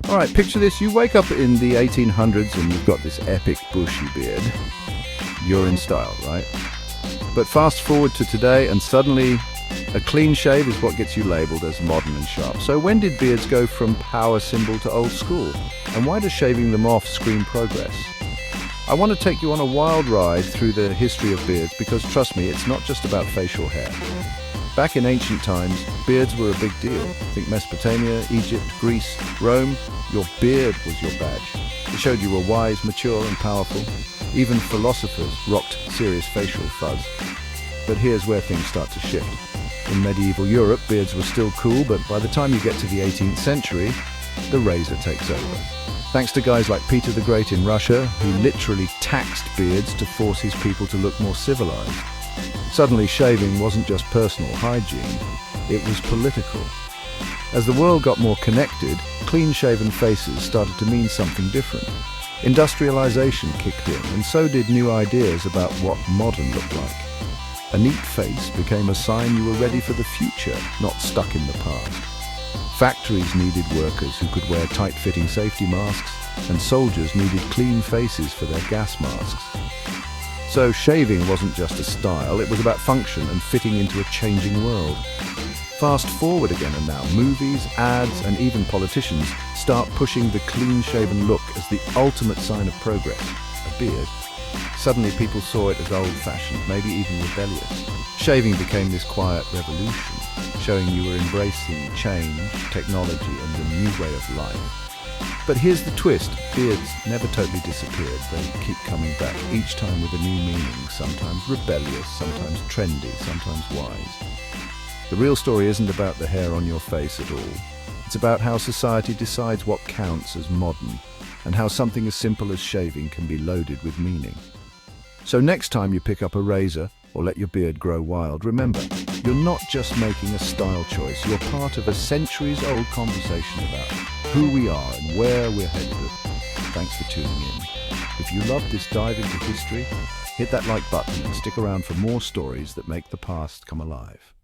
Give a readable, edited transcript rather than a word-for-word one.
All right, picture this. You wake up in the 1800s and you've got this epic bushy beard. You're in style, right? But fast forward to today and suddenly a clean shave is what gets you labeled as modern and sharp. So when did beards go from power symbol to old school? And why does shaving them off scream progress? I want to take you on a wild ride through the history of beards because trust me, it's not just about facial hair. Back in ancient times, beards were a big deal. Think Mesopotamia, Egypt, Greece, Rome. Your beard was your badge. It showed you were wise, mature and powerful. Even philosophers rocked serious facial fuzz. But here's where things start to shift. In medieval Europe, beards were still cool, but by the time you get to the 18th century, the razor takes over. Thanks to guys like Peter the Great in Russia, who literally taxed beards to force his people to look more civilized. Suddenly, shaving wasn't just personal hygiene, it was political. As the world got more connected, clean-shaven faces started to mean something different. Industrialization kicked in, and so did new ideas about what modern looked like. A neat face became a sign you were ready for the future, not stuck in the past. Factories needed workers who could wear tight-fitting safety masks, and soldiers needed clean faces for their gas masks. So shaving wasn't just a style, it was about function and fitting into a changing world. Fast forward again and now, movies, ads, and even politicians start pushing the clean-shaven look as the ultimate sign of progress, a beard. Suddenly people saw it as old-fashioned, maybe even rebellious. Shaving became this quiet revolution, showing you were embracing change, technology, and a new way of life. But here's the twist, beards never totally disappeared, they keep coming back, each time with a new meaning, sometimes rebellious, sometimes trendy, sometimes wise. The real story isn't about the hair on your face at all. It's about how society decides what counts as modern, and how something as simple as shaving can be loaded with meaning. So next time you pick up a razor, or let your beard grow wild, remember, you're not just making a style choice, you're part of a centuries-old conversation about who we are and where we're headed. Thanks for tuning in. If you loved this dive into history, hit that like button and stick around for more stories that make the past come alive.